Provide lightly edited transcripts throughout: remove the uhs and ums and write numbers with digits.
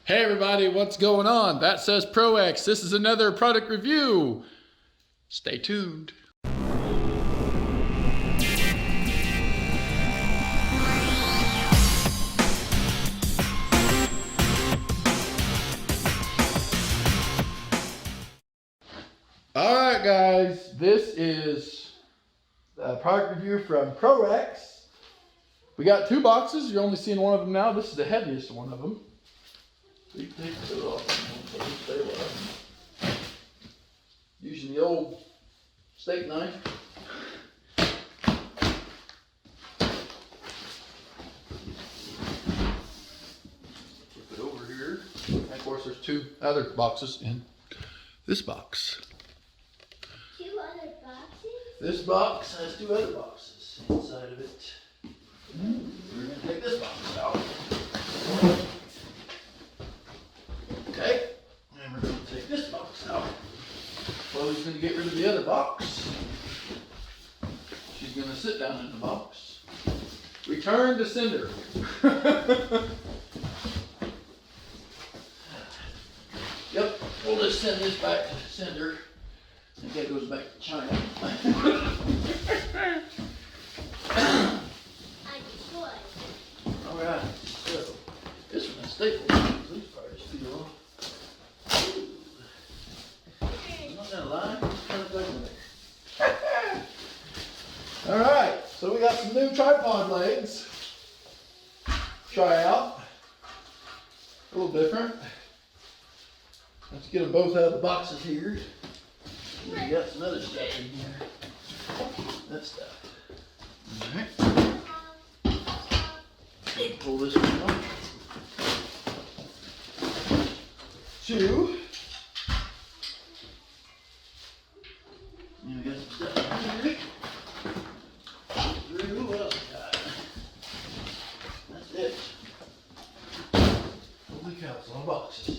Hey everybody, what's going on? That says ProX. This is another product review. Stay tuned. Alright guys, this is a product review from ProX. We got two boxes. You're only seeing one of them now. This is the heaviest one of them. So you can take it off and stay alive. Using the old steak knife. Flip it over here. And of course, there's two other boxes in this box. Two other boxes? This box has two other boxes inside of it. We're going to take this box out. Okay, and we're going to take this box out. Chloe's going to get rid of the other box. She's going to sit down in the box. Return to sender. Yep, we'll just send this back to sender. I think that goes back to China. Alright, so this one is stapled. These parts feel off. I'm not gonna lie, it's kind of ugly. Alright, so we got some new tripod legs. Try out. A little different. Let's get them both out of the boxes here. We got some other stuff in here. That stuff. Alright. Pull this one off. Two. And we got some stuff in here. Three. What else we got? That's it. Holy cow, it's a lot of boxes.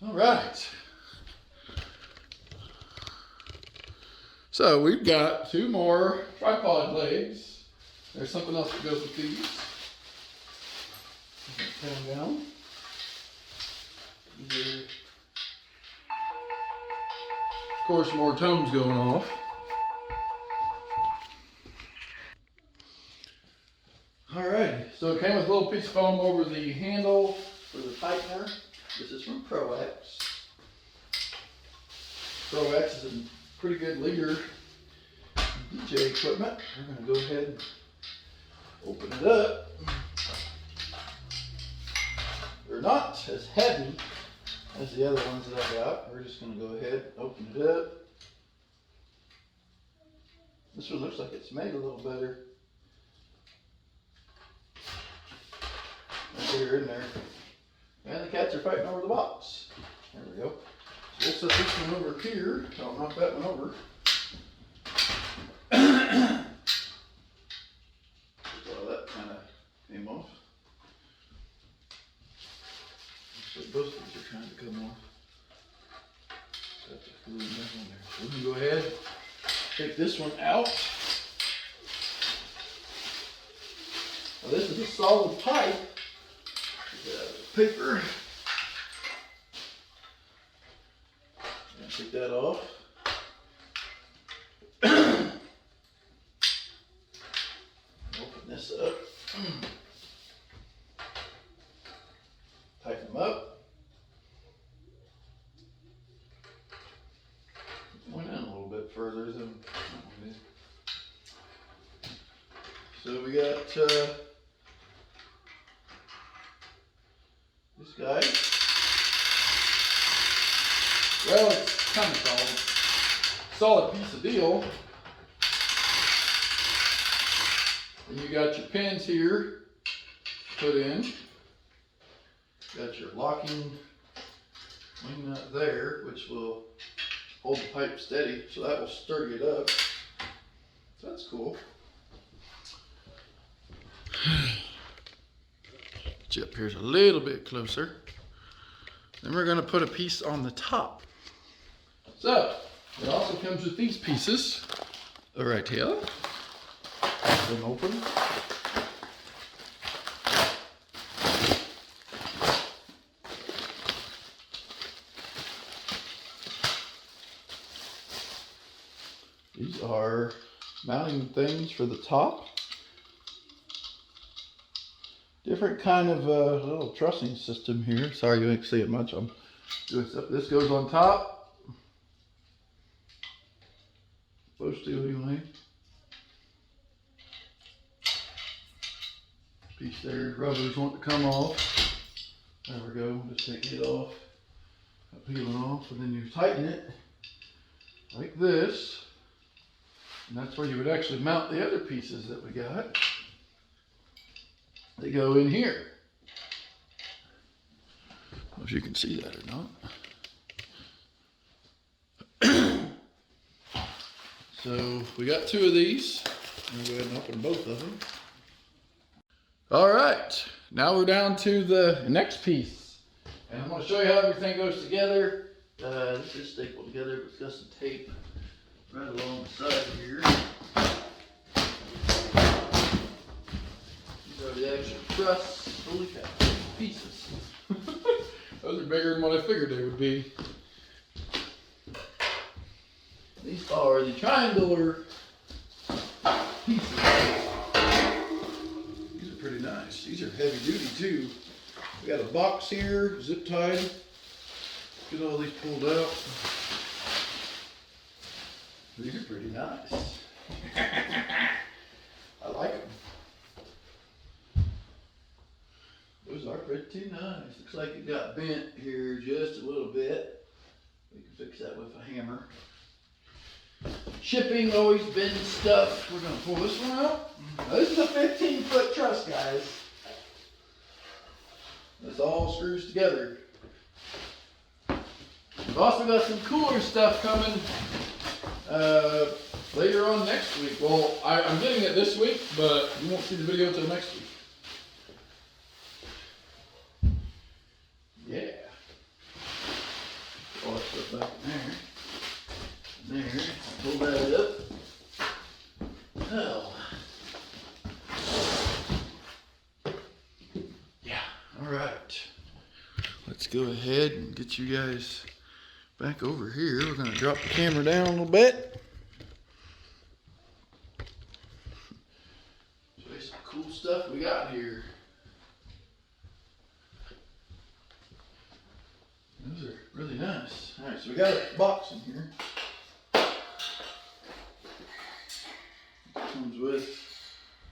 All right. So we've got two more tripod legs. There's something else that goes with these. Put them down. These are, of course, more tones going off. Alrighty, so it came with a little piece of foam over the handle for the tightener. This is from ProX. ProX is a pretty good leader DJ equipment. We're going to go ahead and open it up. They're not as heavy as the other ones that I got. We're just going to go ahead and open it up. This one looks like it's made a little better. Right there in there. And the cats are fighting over the box. There we go. So we'll set this one over here. I'll knock that one over. So that kind of came off. So both of these are trying to come off. So that's a glue that one there. So we can go ahead, take this one out. Now this is a solid pipe. Paper. And take that off. Open this up. Tighten them up. Went in a little bit further than that one did. So we got this guy. Well, it's kind of solid. Solid piece of deal. And you got your pins here put in. Got your locking wing nut there, which will hold the pipe steady. So that will sturdy it up. So that's cool. Get you up here a little bit closer. Then we're going to put a piece on the top. So it also comes with these pieces. All right, here. Pop them open. These are mounting things for the top. Different kind of little trussing system here. Sorry you ain't see it much. I'm doing stuff. This goes on top. Supposed to anyway. Piece there. Rubbers want to come off. There we go. Just take it off. Peel it off, and then you tighten it like this. And that's where you would actually mount the other pieces that we got. They go in here. I don't know if you can see that or not. So we got 2 of these. I'm gonna go ahead and open both of them. All right, now we're down to the next piece. And I'm gonna show you how everything goes together. This is stapled together, but it's got some tape right along the side here. These are the actual truss. Holy cow, pieces. Those are bigger than what I figured they would be. These are the triangular pieces. These are pretty nice. These are heavy duty too. We got a box here, zip tied. Get all these pulled out. These are pretty nice. I like them. Those are pretty nice. Looks like it got bent here just a little bit. We can fix that with a hammer. Shipping always bends stuff. We're gonna pull this one out. Now, this is a 15-foot truss, guys. This all screws together. We've also got some cooler stuff coming later on next week. Well, I'm getting it this week, but you won't see the video until next week. Yeah. All that stuff back in there. There. Pull that up. Oh. Yeah. All right. Let's go ahead and get you guys back over here. We're going to drop the camera down a little bit. Show you some cool stuff we got here. Those are really nice. All right, so we got a box in here. Comes with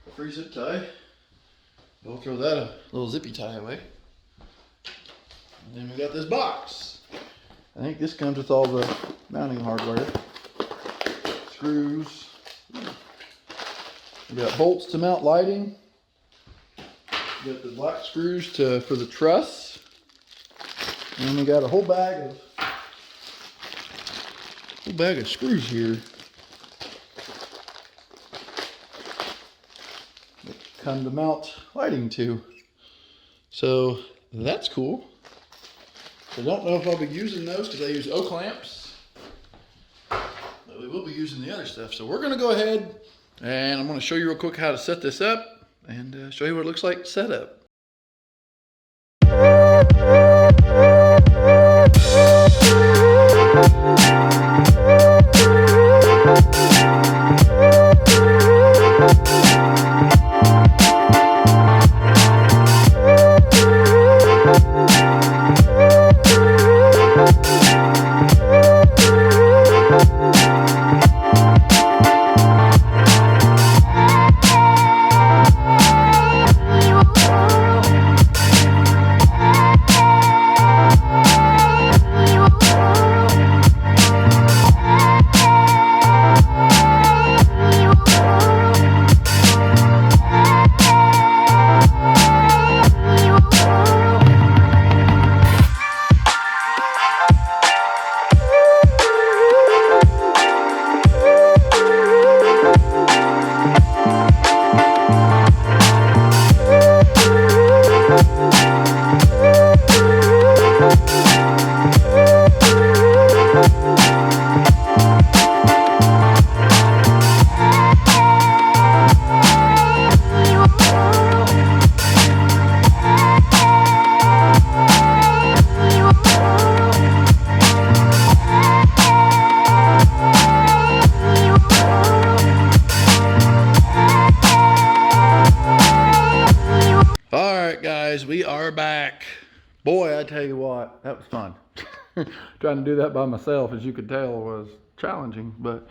a free zip tie. We'll throw that a little zippy tie away. And then we got this box. I think this comes with all the mounting hardware. Screws. We got bolts to mount lighting. We got the black screws for the truss. And then we got a whole bag of screws here. That come to mount lighting to. So that's cool. I don't know if I'll be using those because I use O-clamps. But we will be using the other stuff. So we're going to go ahead and I'm going to show you real quick how to set this up and show you what it looks like set up. Boy, I tell you what, that was fun. Trying to do that by myself, as you could tell, was challenging. But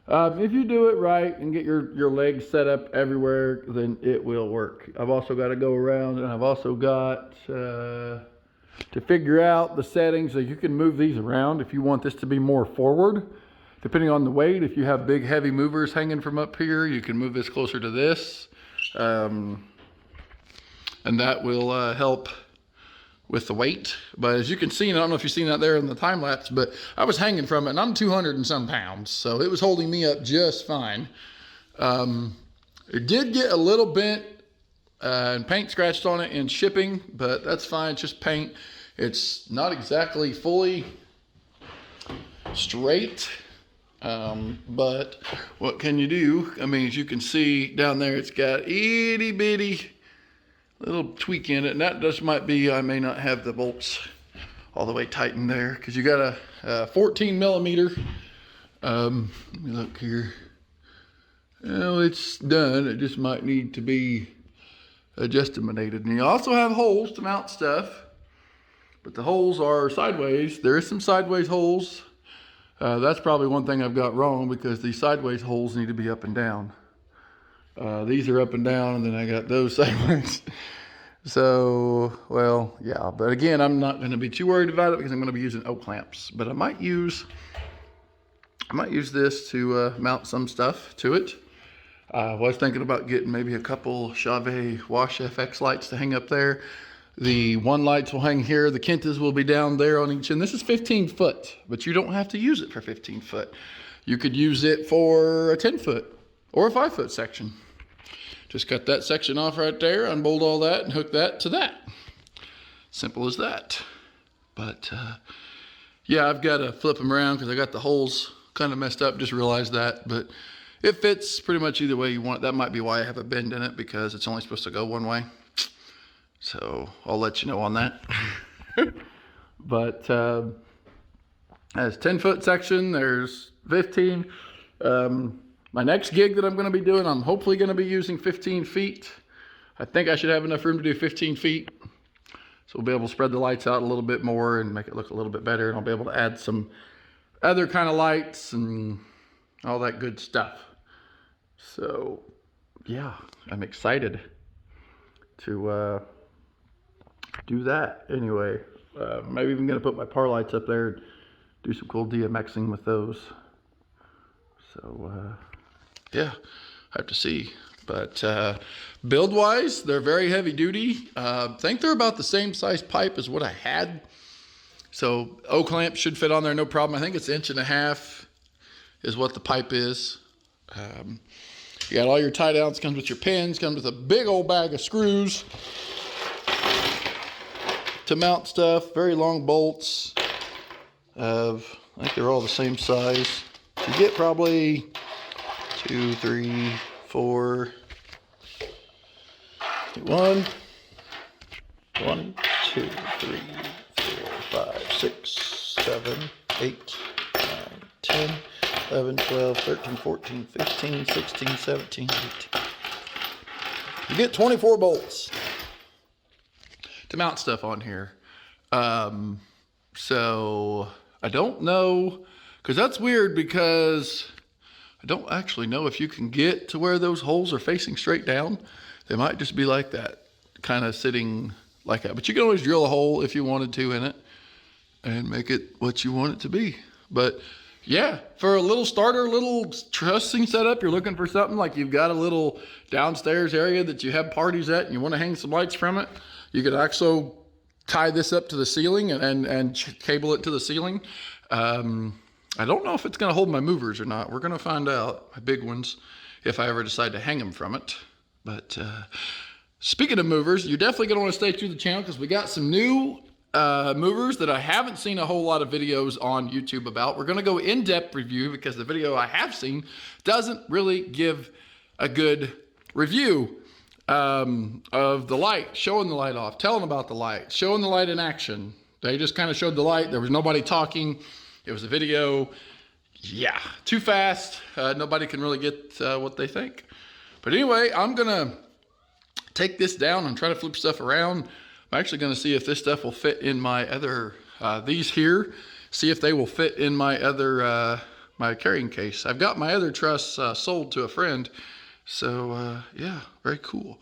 if you do it right and get your legs set up everywhere, then it will work. I've also got to go around, and I've also got to figure out the settings. So you can move these around if you want this to be more forward. Depending on the weight, if you have big heavy movers hanging from up here, you can move this closer to this. And that will help with the weight. But as you can see, and I don't know if you've seen that there in the time lapse, but I was hanging from it, and I'm 200 and some pounds, so it was holding me up just fine. It did get a little bent and paint scratched on it in shipping, but that's fine, it's just paint. It's not exactly fully straight, but what can you do? I mean, as you can see down there, it's got itty bitty little tweak in it, and that just might be, I may not have the bolts all the way tightened there, because you got a 14 millimeter. Let me look here. Well, it's done. It just might need to be adjustated. And you also have holes to mount stuff, but the holes are sideways. There is some sideways holes. That's probably one thing I've got wrong, because these sideways holes need to be up and down. These are up and down, and then I got those sideways. So, well, yeah. But again, I'm not going to be too worried about it, because I'm going to be using O-clamps. But I might use this to mount some stuff to it. I was thinking about getting maybe a couple Chauvet Wash FX lights to hang up there. The one lights will hang here. The Kentas will be down there on each end. This is 15 foot, but you don't have to use it for 15 foot. You could use it for a 10 foot or a 5 foot section. Just cut that section off right there, unbolt all that, and hook that to that. Simple as that. But yeah, I've got to flip them around because I got the holes kind of messed up. Just realized that, but it fits pretty much either way you want it. That might be why I have a bend in it, because it's only supposed to go one way. So I'll let you know on that. But as 10 foot section, there's 15. My next gig that I'm going to be doing, I'm hopefully going to be using 15 feet. I think I should have enough room to do 15 feet. So we'll be able to spread the lights out a little bit more and make it look a little bit better. And I'll be able to add some other kind of lights and all that good stuff. So yeah, I'm excited to do that. Anyway, maybe even going to put my par lights up there and do some cool DMXing with those. So yeah, I have to see. But build wise, they're very heavy duty. I think they're about the same size pipe as what I had. So O-clamp should fit on there, no problem. I think it's 1.5 inches is what the pipe is. You got all your tie downs, comes with your pins, comes with a big old bag of screws to mount stuff, very long bolts. I think they're all the same size. You get probably 2, 3, 4, 1, 2, 3, 4, 5, 6, 7, 8, 9, 10, 11, 12, 13, 14, 15, 16, 17, 18. You get 24 bolts to mount stuff on here. So I don't know, because that's weird, because I don't actually know if you can get to where those holes are facing straight down. They might just be like that, kind of sitting like that. But you can always drill a hole if you wanted to in it and make it what you want it to be. But yeah, for a little starter, little trussing setup, you're looking for something like you've got a little downstairs area that you have parties at and you want to hang some lights from it. You could also tie this up to the ceiling and cable it to the ceiling. I don't know if it's going to hold my movers or not. We're going to find out, my big ones, if I ever decide to hang them from it. But speaking of movers, you're definitely going to want to stay through the channel, because we got some new movers that I haven't seen a whole lot of videos on YouTube about. We're going to go in-depth review, because the video I have seen doesn't really give a good review of the light, showing the light off, telling about the light, showing the light in action. They just kind of showed the light. There was nobody talking. It was a video. Yeah, too fast. Nobody can really get what they think. But anyway, I'm going to take this down and try to flip stuff around. I'm actually going to see if this stuff will fit in my other, these here, see if they will fit in my other, my carrying case. I've got my other truss sold to a friend. So yeah, very cool.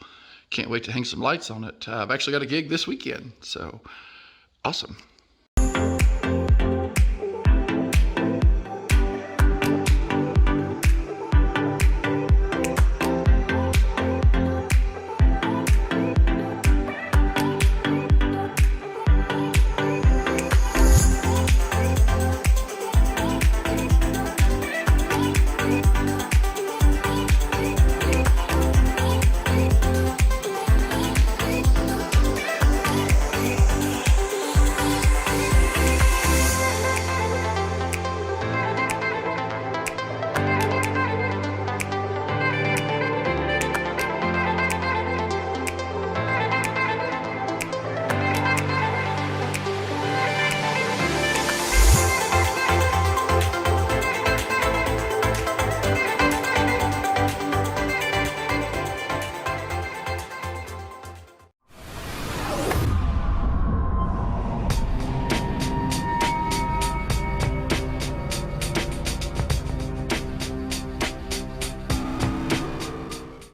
Can't wait to hang some lights on it. I've actually got a gig this weekend, so awesome.